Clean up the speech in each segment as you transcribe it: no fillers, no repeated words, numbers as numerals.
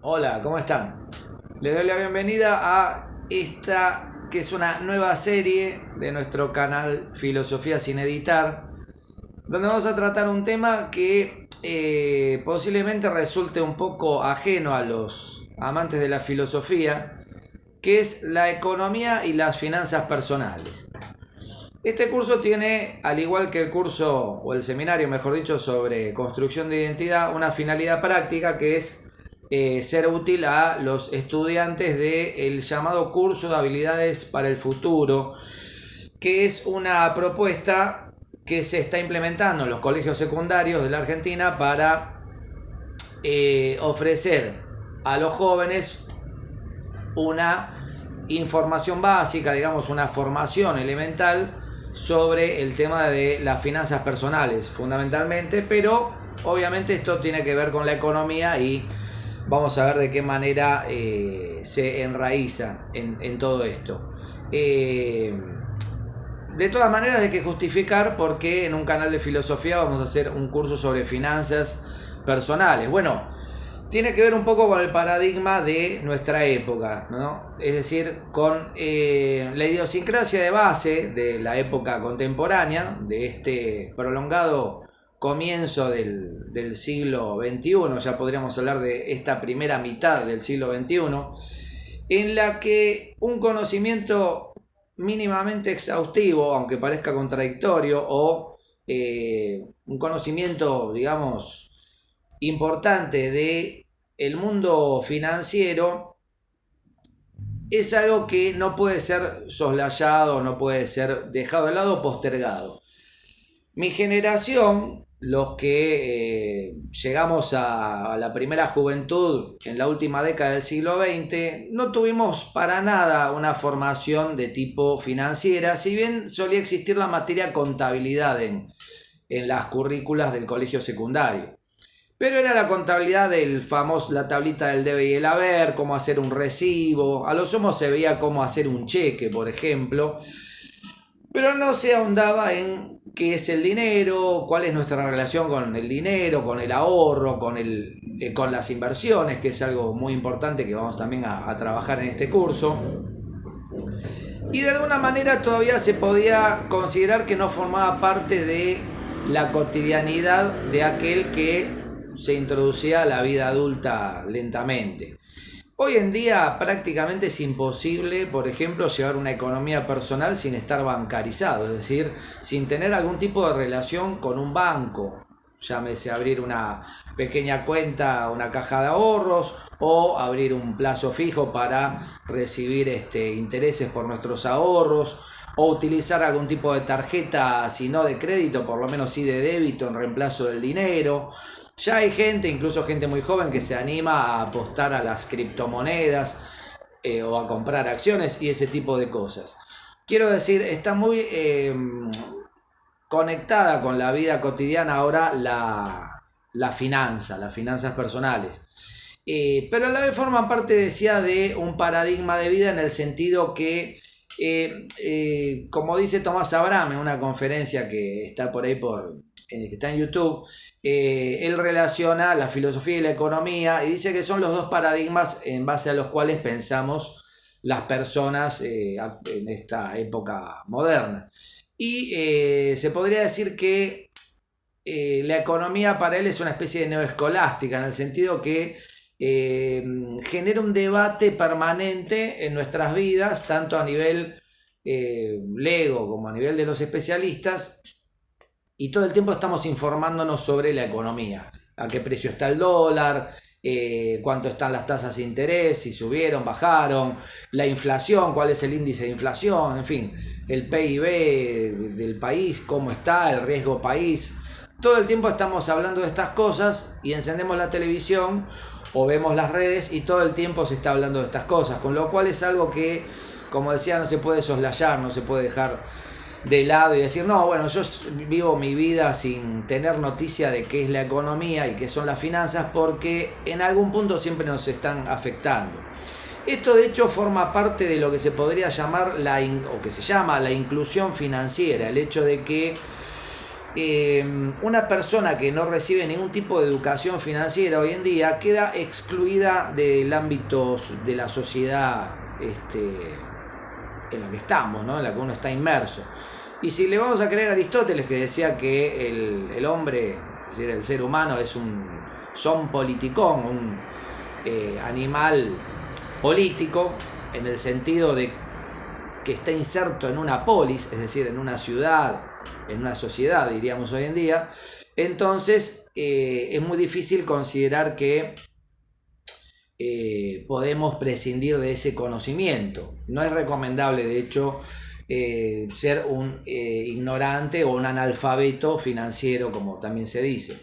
Hola, ¿cómo están? Les doy la bienvenida a esta que es una nueva serie de nuestro canal Filosofía sin editar, donde vamos a tratar un tema que posiblemente resulte un poco ajeno a los amantes de la filosofía, que es la economía y las finanzas personales. Este curso tiene, al igual que el curso o el seminario, mejor dicho, sobre construcción de identidad, una finalidad práctica que es ser útil a los estudiantes del llamado curso de habilidades para el futuro, que es una propuesta que se está implementando en los colegios secundarios de la Argentina para ofrecer a los jóvenes una información básica, digamos una formación elemental sobre el tema de las finanzas personales fundamentalmente, pero obviamente esto tiene que ver con la economía y vamos a ver de qué manera se enraiza en todo esto. De todas maneras hay que justificar por qué en un canal de filosofía vamos a hacer un curso sobre finanzas personales. Bueno, tiene que ver un poco con el paradigma de nuestra época, ¿no? Es decir, con la idiosincrasia de base de la época contemporánea, de este prolongado comienzo del siglo XXI, ya podríamos hablar de esta primera mitad del siglo XXI, en la que un conocimiento mínimamente exhaustivo, aunque parezca contradictorio, o un conocimiento, digamos, importante de el mundo financiero es algo que no puede ser soslayado, no puede ser dejado de lado o postergado. Mi generación, los que llegamos a la primera juventud en la última década del siglo XX, no tuvimos para nada una formación de tipo financiera, si bien solía existir la materia contabilidad en las currículas del colegio secundario. Pero era la contabilidad del famoso, la tablita del debe y el haber, cómo hacer un recibo, a lo sumo se veía cómo hacer un cheque, por ejemplo, pero no se ahondaba en qué es el dinero, cuál es nuestra relación con el dinero, con el ahorro, con las inversiones, que es algo muy importante que vamos también a trabajar en este curso. Y de alguna manera todavía se podía considerar que no formaba parte de la cotidianidad de aquel que se introducía a la vida adulta lentamente. Hoy en día prácticamente es imposible, por ejemplo, llevar una economía personal sin estar bancarizado, es decir, sin tener algún tipo de relación con un banco. Llámese abrir una pequeña cuenta, una caja de ahorros o abrir un plazo fijo para recibir intereses por nuestros ahorros o utilizar algún tipo de tarjeta, si no de crédito, por lo menos sí de débito en reemplazo del dinero. Ya hay gente, incluso gente muy joven, que se anima a apostar a las criptomonedas o a comprar acciones y ese tipo de cosas. Quiero decir, está muy conectada con la vida cotidiana ahora la finanza, las finanzas personales. Pero a la vez forman parte, decía, de un paradigma de vida en el sentido que, como dice Tomás Abraham en una conferencia que está por ahí que está en YouTube, él relaciona la filosofía y la economía y dice que son los dos paradigmas en base a los cuales pensamos las personas en esta época moderna. Y se podría decir que la economía para él es una especie de neoescolástica, en el sentido que genera un debate permanente en nuestras vidas, tanto a nivel lego como a nivel de los especialistas, y todo el tiempo estamos informándonos sobre la economía, a qué precio está el dólar, cuánto están las tasas de interés, si subieron, bajaron, la inflación, cuál es el índice de inflación, en fin, el PIB del país, cómo está, el riesgo país. Todo el tiempo estamos hablando de estas cosas y encendemos la televisión o vemos las redes y todo el tiempo se está hablando de estas cosas, con lo cual es algo que, como decía, no se puede soslayar, no se puede dejar de lado y decir, no, bueno, yo vivo mi vida sin tener noticia de qué es la economía y qué son las finanzas, porque en algún punto siempre nos están afectando. Esto de hecho forma parte de lo que se podría llamar o que se llama la inclusión financiera, el hecho de que una persona que no recibe ningún tipo de educación financiera hoy en día queda excluida del ámbito de la sociedad en la que estamos, ¿no? En la que uno está inmerso. Y si le vamos a creer a Aristóteles, que decía que el hombre, es decir, el ser humano, es un son politicón, un animal político, en el sentido de que está inserto en una polis, es decir, en una ciudad, en una sociedad, diríamos hoy en día, entonces es muy difícil considerar que podemos prescindir de ese conocimiento. No es recomendable, de hecho, ser un ignorante o un analfabeto financiero, como también se dice.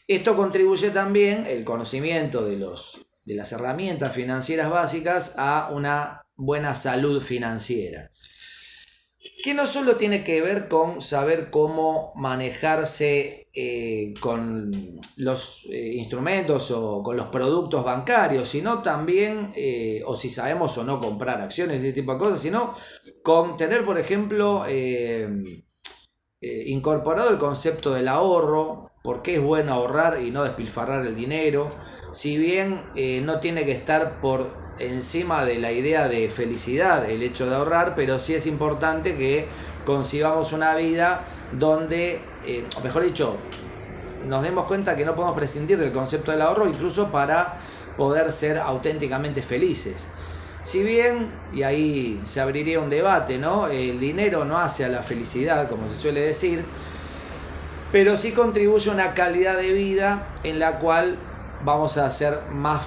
Esto contribuye también, el conocimiento de las herramientas financieras básicas, a una buena salud financiera, que no solo tiene que ver con saber cómo manejarse con los instrumentos o con los productos bancarios, sino también, o si sabemos o no comprar acciones y ese tipo de cosas, sino con tener, por ejemplo, incorporado el concepto del ahorro, por qué es bueno ahorrar y no despilfarrar el dinero, si bien no tiene que estar por encima de la idea de felicidad el hecho de ahorrar, pero sí es importante que concibamos una vida donde, o mejor dicho, nos demos cuenta que no podemos prescindir del concepto del ahorro, incluso para poder ser auténticamente felices. Si bien, y ahí se abriría un debate, ¿no? El dinero no hace a la felicidad, como se suele decir, pero sí contribuye a una calidad de vida en la cual vamos a ser más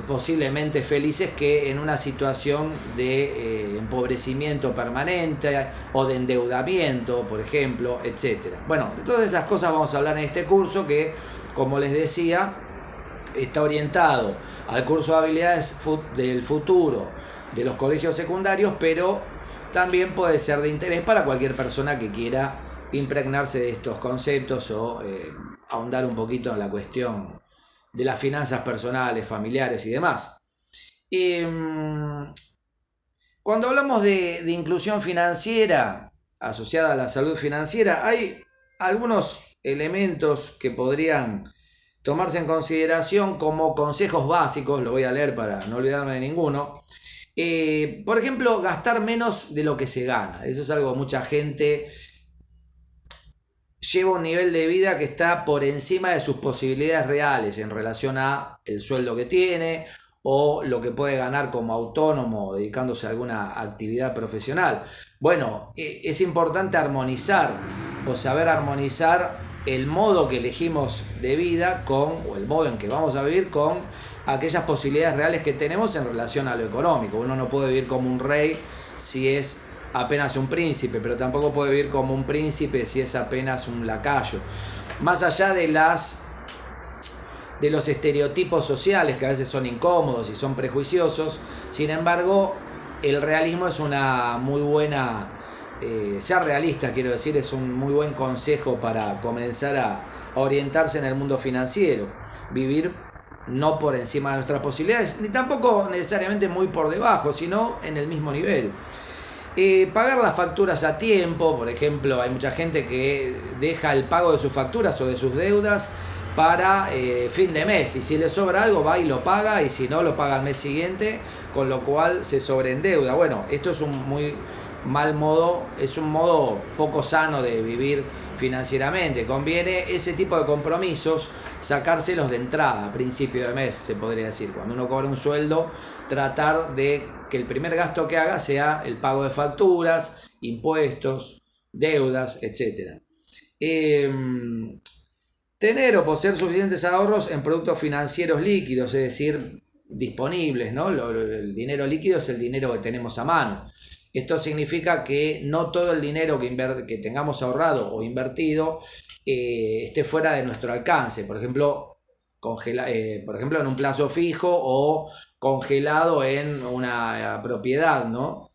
posiblemente felices que en una situación de empobrecimiento permanente o de endeudamiento, por ejemplo, etc. Bueno, de todas esas cosas vamos a hablar en este curso que, como les decía, está orientado al curso de habilidades del futuro de los colegios secundarios, pero también puede ser de interés para cualquier persona que quiera impregnarse de estos conceptos o ahondar un poquito en la cuestión de las finanzas personales, familiares y demás. Cuando hablamos de inclusión financiera asociada a la salud financiera, hay algunos elementos que podrían tomarse en consideración como consejos básicos, lo voy a leer para no olvidarme de ninguno. Por ejemplo, gastar menos de lo que se gana. Eso es algo que mucha gente lleva un nivel de vida que está por encima de sus posibilidades reales en relación a el sueldo que tiene o lo que puede ganar como autónomo dedicándose a alguna actividad profesional. Bueno, es importante armonizar o saber armonizar el modo que elegimos de vida o el modo en que vamos a vivir con aquellas posibilidades reales que tenemos en relación a lo económico. Uno no puede vivir como un rey si es apenas un príncipe, pero tampoco puede vivir como un príncipe si es apenas un lacayo. Más allá de los estereotipos sociales que a veces son incómodos y son prejuiciosos, sin embargo, el realismo es una muy buena, ser realista quiero decir, es un muy buen consejo para comenzar a orientarse en el mundo financiero. Vivir no por encima de nuestras posibilidades, ni tampoco necesariamente muy por debajo, sino en el mismo nivel. Pagar las facturas a tiempo, por ejemplo, hay mucha gente que deja el pago de sus facturas o de sus deudas para fin de mes, y si le sobra algo va y lo paga, y si no lo paga al mes siguiente, con lo cual se sobreendeuda. Bueno, esto es un muy mal modo, es un modo poco sano de vivir financieramente. Conviene ese tipo de compromisos sacárselos de entrada, a principio de mes, se podría decir. Cuando uno cobra un sueldo, tratar de que el primer gasto que haga sea el pago de facturas, impuestos, deudas, etc. Tener o poseer suficientes ahorros en productos financieros líquidos, es decir, disponibles, ¿no? El dinero líquido es el dinero que tenemos a mano. Esto significa que no todo el dinero que tengamos ahorrado o invertido esté fuera de nuestro alcance. Por ejemplo, en un plazo fijo o congelado en una propiedad, ¿no?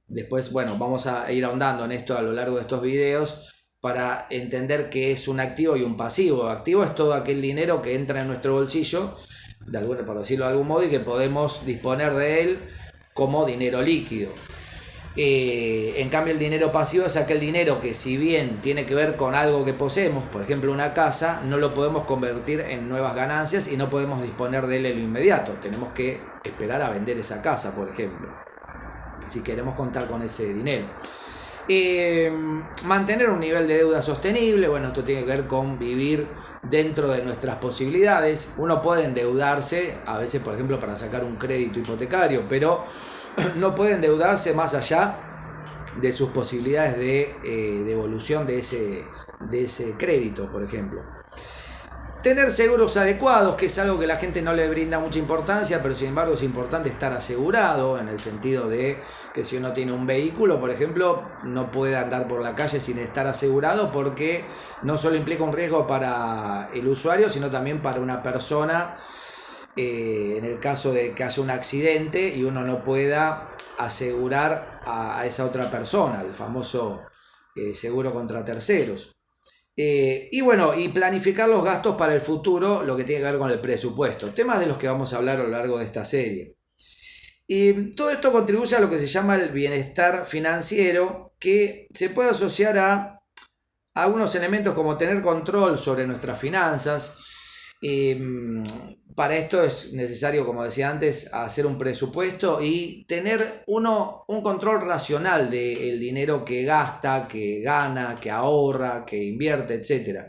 Después, bueno, vamos a ir ahondando en esto a lo largo de estos videos para entender qué es un activo y un pasivo. Activo es todo aquel dinero que entra en nuestro bolsillo, por decirlo de algún modo, y que podemos disponer de él como dinero líquido. En cambio el dinero pasivo es aquel dinero que, si bien tiene que ver con algo que poseemos, por ejemplo una casa, no lo podemos convertir en nuevas ganancias y no podemos disponer de él en lo inmediato. Tenemos que esperar a vender esa casa, por ejemplo, si queremos contar con ese dinero. Mantener un nivel de deuda sostenible, bueno, esto tiene que ver con vivir dentro de nuestras posibilidades. Uno puede endeudarse, a veces por ejemplo para sacar un crédito hipotecario, pero no puede endeudarse más allá de sus posibilidades de devolución de ese crédito, por ejemplo. Tener seguros adecuados, que es algo que la gente no le brinda mucha importancia, pero sin embargo es importante estar asegurado, en el sentido de que si uno tiene un vehículo, por ejemplo, no puede andar por la calle sin estar asegurado, porque no solo implica un riesgo para el usuario, sino también para una persona, en el caso de que haya un accidente y uno no pueda asegurar a esa otra persona, el famoso seguro contra terceros. Y bueno, y planificar los gastos para el futuro, lo que tiene que ver con el presupuesto, temas de los que vamos a hablar a lo largo de esta serie. Y todo esto contribuye a lo que se llama el bienestar financiero, que se puede asociar a algunos elementos como tener control sobre nuestras finanzas. Para esto es necesario, como decía antes, hacer un presupuesto y tener un control racional del dinero que gasta, que gana, que ahorra, que invierte, etc.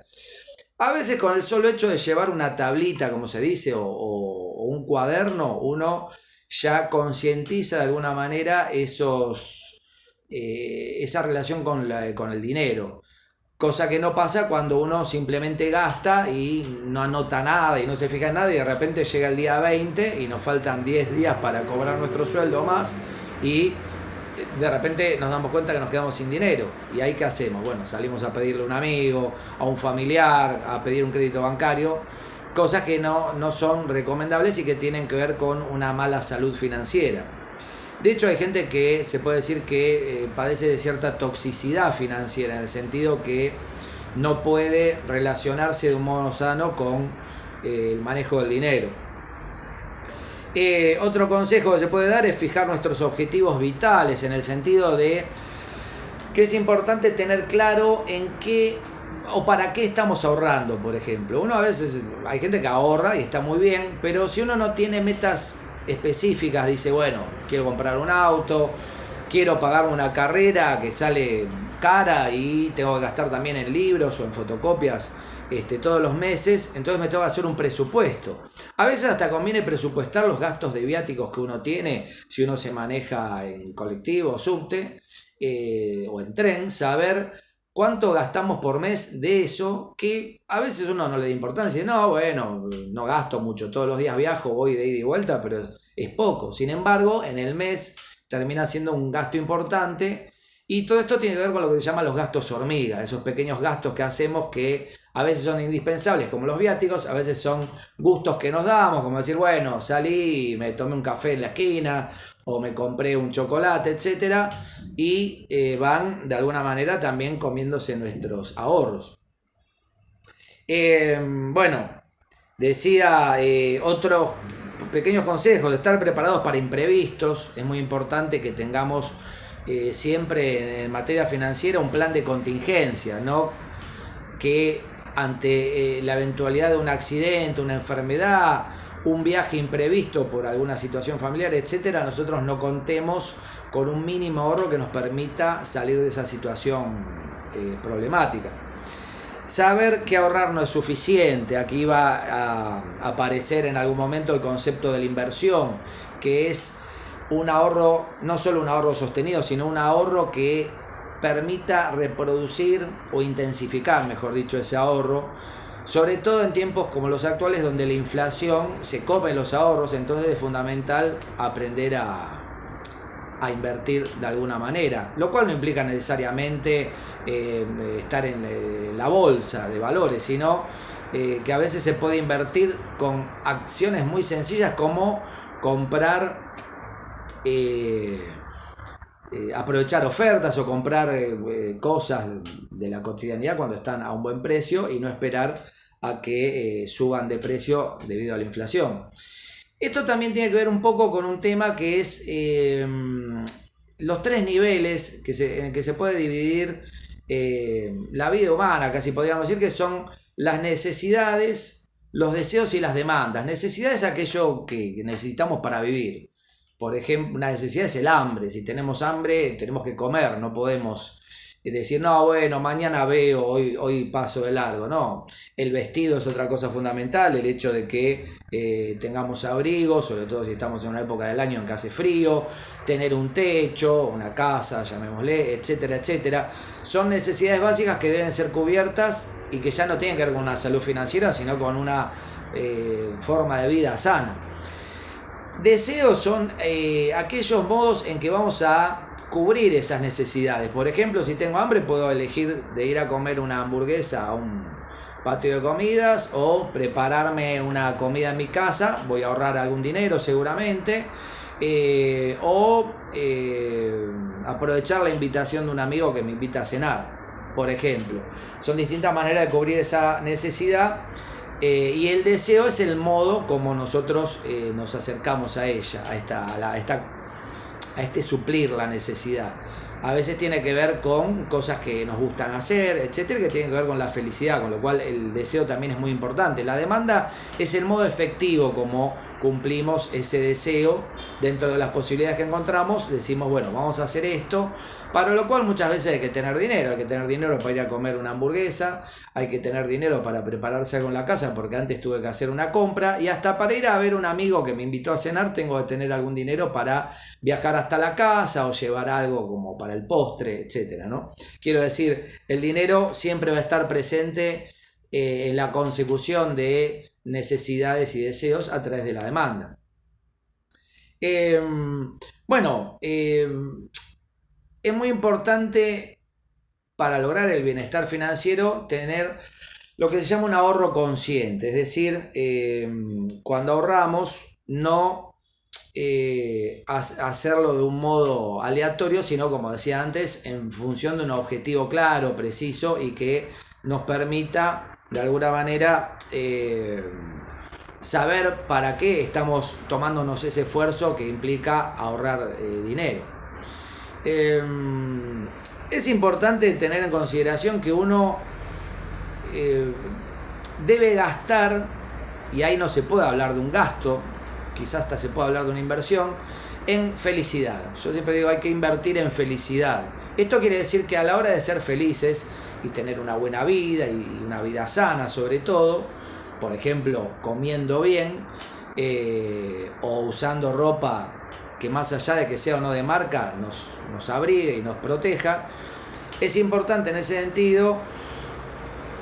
A veces con el solo hecho de llevar una tablita, como se dice, o un cuaderno, uno ya concientiza de alguna manera esa relación con el dinero. Cosa que no pasa cuando uno simplemente gasta y no anota nada y no se fija en nada, y de repente llega el día 20 y nos faltan 10 días para cobrar nuestro sueldo más, y de repente nos damos cuenta que nos quedamos sin dinero. ¿Y ahí qué hacemos? Bueno, salimos a pedirle a un amigo, a un familiar, a pedir un crédito bancario, cosas que no son recomendables y que tienen que ver con una mala salud financiera. De hecho, hay gente que se puede decir que padece de cierta toxicidad financiera, en el sentido que no puede relacionarse de un modo sano con el manejo del dinero. Otro consejo que se puede dar es fijar nuestros objetivos vitales, en el sentido de que es importante tener claro en qué o para qué estamos ahorrando, por ejemplo. Uno a veces, hay gente que ahorra y está muy bien, pero si uno no tiene metas específicas, dice, bueno, quiero comprar un auto, quiero pagar una carrera que sale cara y tengo que gastar también en libros o en fotocopias todos los meses, entonces me tengo que hacer un presupuesto. A veces hasta conviene presupuestar los gastos de viáticos que uno tiene, si uno se maneja en colectivo o subte o en tren, saber cuánto gastamos por mes de eso, que a veces uno no le da importancia. No, bueno, no gasto mucho, todos los días viajo, voy de ida y vuelta, pero es poco. Sin embargo, en el mes termina siendo un gasto importante, y todo esto tiene que ver con lo que se llama los gastos hormiga, esos pequeños gastos que hacemos que a veces son indispensables, como los viáticos, a veces son gustos que nos damos, como decir, bueno, salí y me tomé un café en la esquina, o me compré un chocolate, etc. Y van de alguna manera también comiéndose nuestros ahorros. Bueno, decía otros pequeños consejos: de estar preparados para imprevistos. Es muy importante que tengamos siempre en materia financiera un plan de contingencia, ¿no? Que ante la eventualidad de un accidente, una enfermedad, un viaje imprevisto por alguna situación familiar, etcétera, nosotros no contemos con un mínimo ahorro que nos permita salir de esa situación problemática. Saber que ahorrar no es suficiente. Aquí va a aparecer en algún momento el concepto de la inversión, que es un ahorro, no solo un ahorro sostenido, sino un ahorro que permita reproducir o intensificar, mejor dicho, ese ahorro, sobre todo en tiempos como los actuales, donde la inflación se come los ahorros. Entonces es fundamental aprender a invertir de alguna manera, lo cual no implica necesariamente estar en la bolsa de valores, sino que a veces se puede invertir con acciones muy sencillas, como comprar, aprovechar ofertas, o comprar cosas de la cotidianidad cuando están a un buen precio, y no esperar a que suban de precio debido a la inflación. Esto también tiene que ver un poco con un tema que es los tres niveles en que se puede dividir la vida humana, casi podríamos decir que son las necesidades, los deseos y las demandas. Necesidad es aquello que necesitamos para vivir. Por ejemplo, una necesidad es el hambre. Si tenemos hambre, tenemos que comer, no podemos decir, no, bueno, mañana veo, hoy paso de largo. No, el vestido es otra cosa fundamental, el hecho de que tengamos abrigo, sobre todo si estamos en una época del año en que hace frío, tener un techo, una casa, llamémosle, etcétera, etcétera. Son necesidades básicas que deben ser cubiertas y que ya no tienen que ver con una salud financiera, sino con una forma de vida sana. Deseos son aquellos modos en que vamos a cubrir esas necesidades. Por ejemplo, si tengo hambre, puedo elegir de ir a comer una hamburguesa a un patio de comidas o prepararme una comida en mi casa. Voy a ahorrar algún dinero seguramente. O aprovechar la invitación de un amigo que me invita a cenar, por ejemplo. Son distintas maneras de cubrir esa necesidad. Y el deseo es el modo como nosotros nos acercamos a ella, a este suplir la necesidad. A veces tiene que ver con cosas que nos gustan hacer, etcétera, que tienen que ver con la felicidad, con lo cual el deseo también es muy importante. La demanda es el modo efectivo como cumplimos ese deseo. Dentro de las posibilidades que encontramos, decimos, bueno, vamos a hacer esto, para lo cual muchas veces hay que tener dinero. Hay que tener dinero para ir a comer una hamburguesa, hay que tener dinero para prepararse algo en la casa, porque antes tuve que hacer una compra, y hasta para ir a ver un amigo que me invitó a cenar tengo que tener algún dinero para viajar hasta la casa o llevar algo como para el postre, etcétera, ¿no? Quiero decir, el dinero siempre va a estar presente en la consecución de necesidades y deseos a través de la demanda. Es muy importante para lograr el bienestar financiero tener lo que se llama un ahorro consciente, es decir, cuando ahorramos no hacerlo de un modo aleatorio, sino, como decía antes, en función de un objetivo claro, preciso y que nos permita de alguna manera saber para qué estamos tomándonos ese esfuerzo que implica ahorrar dinero. Es importante tener en consideración que uno debe gastar, y ahí no se puede hablar de un gasto, quizás hasta se puede hablar de una inversión, en felicidad. Yo siempre digo, hay que invertir en felicidad. Esto quiere decir que a la hora de ser felices y tener una buena vida y una vida sana sobre todo, por ejemplo, comiendo bien o usando ropa que, más allá de que sea o no de marca, nos abrigue y nos proteja, es importante en ese sentido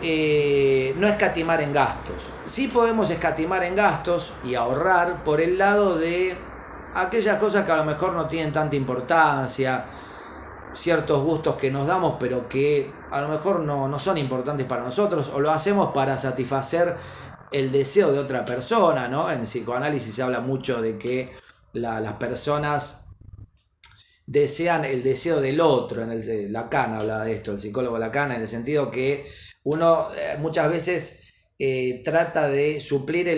no escatimar en gastos. Sí podemos escatimar en gastos y ahorrar por el lado de aquellas cosas que a lo mejor no tienen tanta importancia, ciertos gustos que nos damos pero que a lo mejor no son importantes para nosotros, o lo hacemos para satisfacer el deseo de otra persona, ¿no? En psicoanálisis se habla mucho de que las personas desean el deseo del otro. Lacan habla de esto, el psicólogo Lacan, en el sentido que uno muchas veces trata de suplir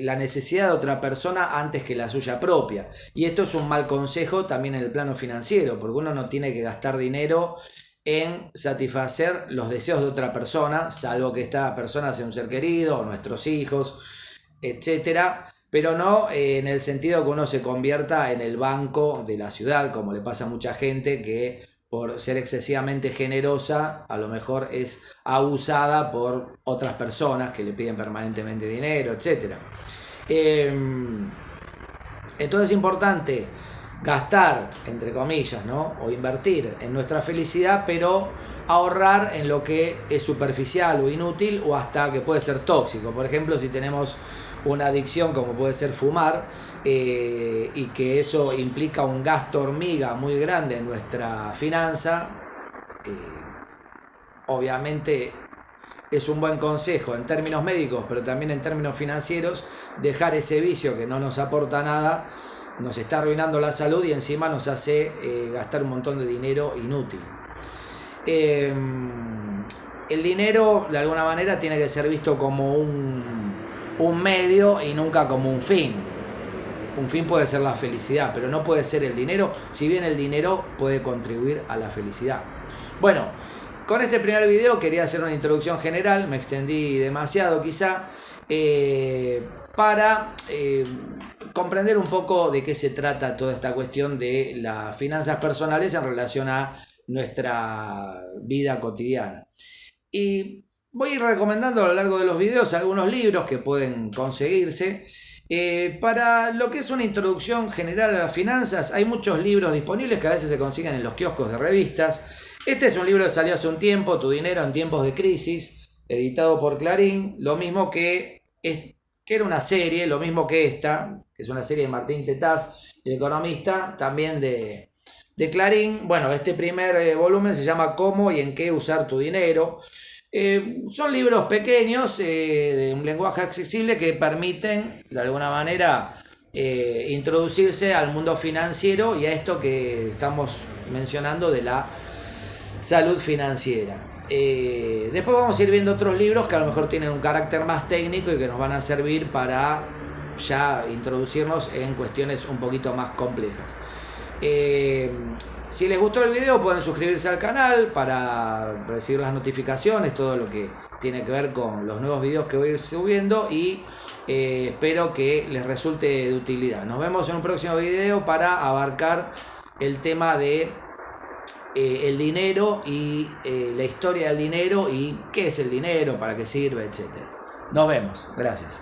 la necesidad de otra persona antes que la suya propia, y esto es un mal consejo también en el plano financiero, porque uno no tiene que gastar dinero en satisfacer los deseos de otra persona, salvo que esta persona sea un ser querido o nuestros hijos, etcétera, pero no en el sentido que uno se convierta en el banco de la ciudad, como le pasa a mucha gente que por ser excesivamente generosa a lo mejor es abusada por otras personas que le piden permanentemente dinero, etcétera. Entonces es importante gastar, entre comillas, ¿no? O invertir en nuestra felicidad, pero ahorrar en lo que es superficial o inútil, o hasta que puede ser tóxico. Por ejemplo, si tenemos una adicción como puede ser fumar, y que eso implica un gasto hormiga muy grande en nuestra finanza, obviamente es un buen consejo en términos médicos, pero también en términos financieros, dejar ese vicio que no nos aporta nada, nos está arruinando la salud y encima nos hace gastar un montón de dinero inútil. El dinero de alguna manera tiene que ser visto como un medio y nunca como un fin. un fin puede ser la felicidad, pero no puede ser el dinero, si bien el dinero puede contribuir a la felicidad. Bueno, con este primer video quería hacer una introducción general, me extendí demasiado quizá, para comprender un poco de qué se trata toda esta cuestión de las finanzas personales en relación a nuestra vida cotidiana. Y voy a ir recomendando a lo largo de los videos algunos libros que pueden conseguirse. Para lo que es una introducción general a las finanzas, hay muchos libros disponibles que a veces se consiguen en los kioscos de revistas. Este es un libro que salió hace un tiempo, Tu dinero en tiempos de crisis, editado por Clarín, lo mismo que era una serie, lo mismo que esta, que es una serie de Martín Tetaz, el economista, también de Clarín. Bueno, este primer volumen se llama ¿Cómo y en qué usar tu dinero? Son libros pequeños, de un lenguaje accesible, que permiten de alguna manera introducirse al mundo financiero y a esto que estamos mencionando de la salud financiera. Después vamos a ir viendo otros libros que a lo mejor tienen un carácter más técnico y que nos van a servir para ya introducirnos en cuestiones un poquito más complejas. Si les gustó el video, pueden suscribirse al canal para recibir las notificaciones, todo lo que tiene que ver con los nuevos videos que voy a ir subiendo, y espero que les resulte de utilidad. Nos vemos en un próximo video para abarcar el tema de el dinero y la historia del dinero y qué es el dinero, para qué sirve, etc. Nos vemos. Gracias.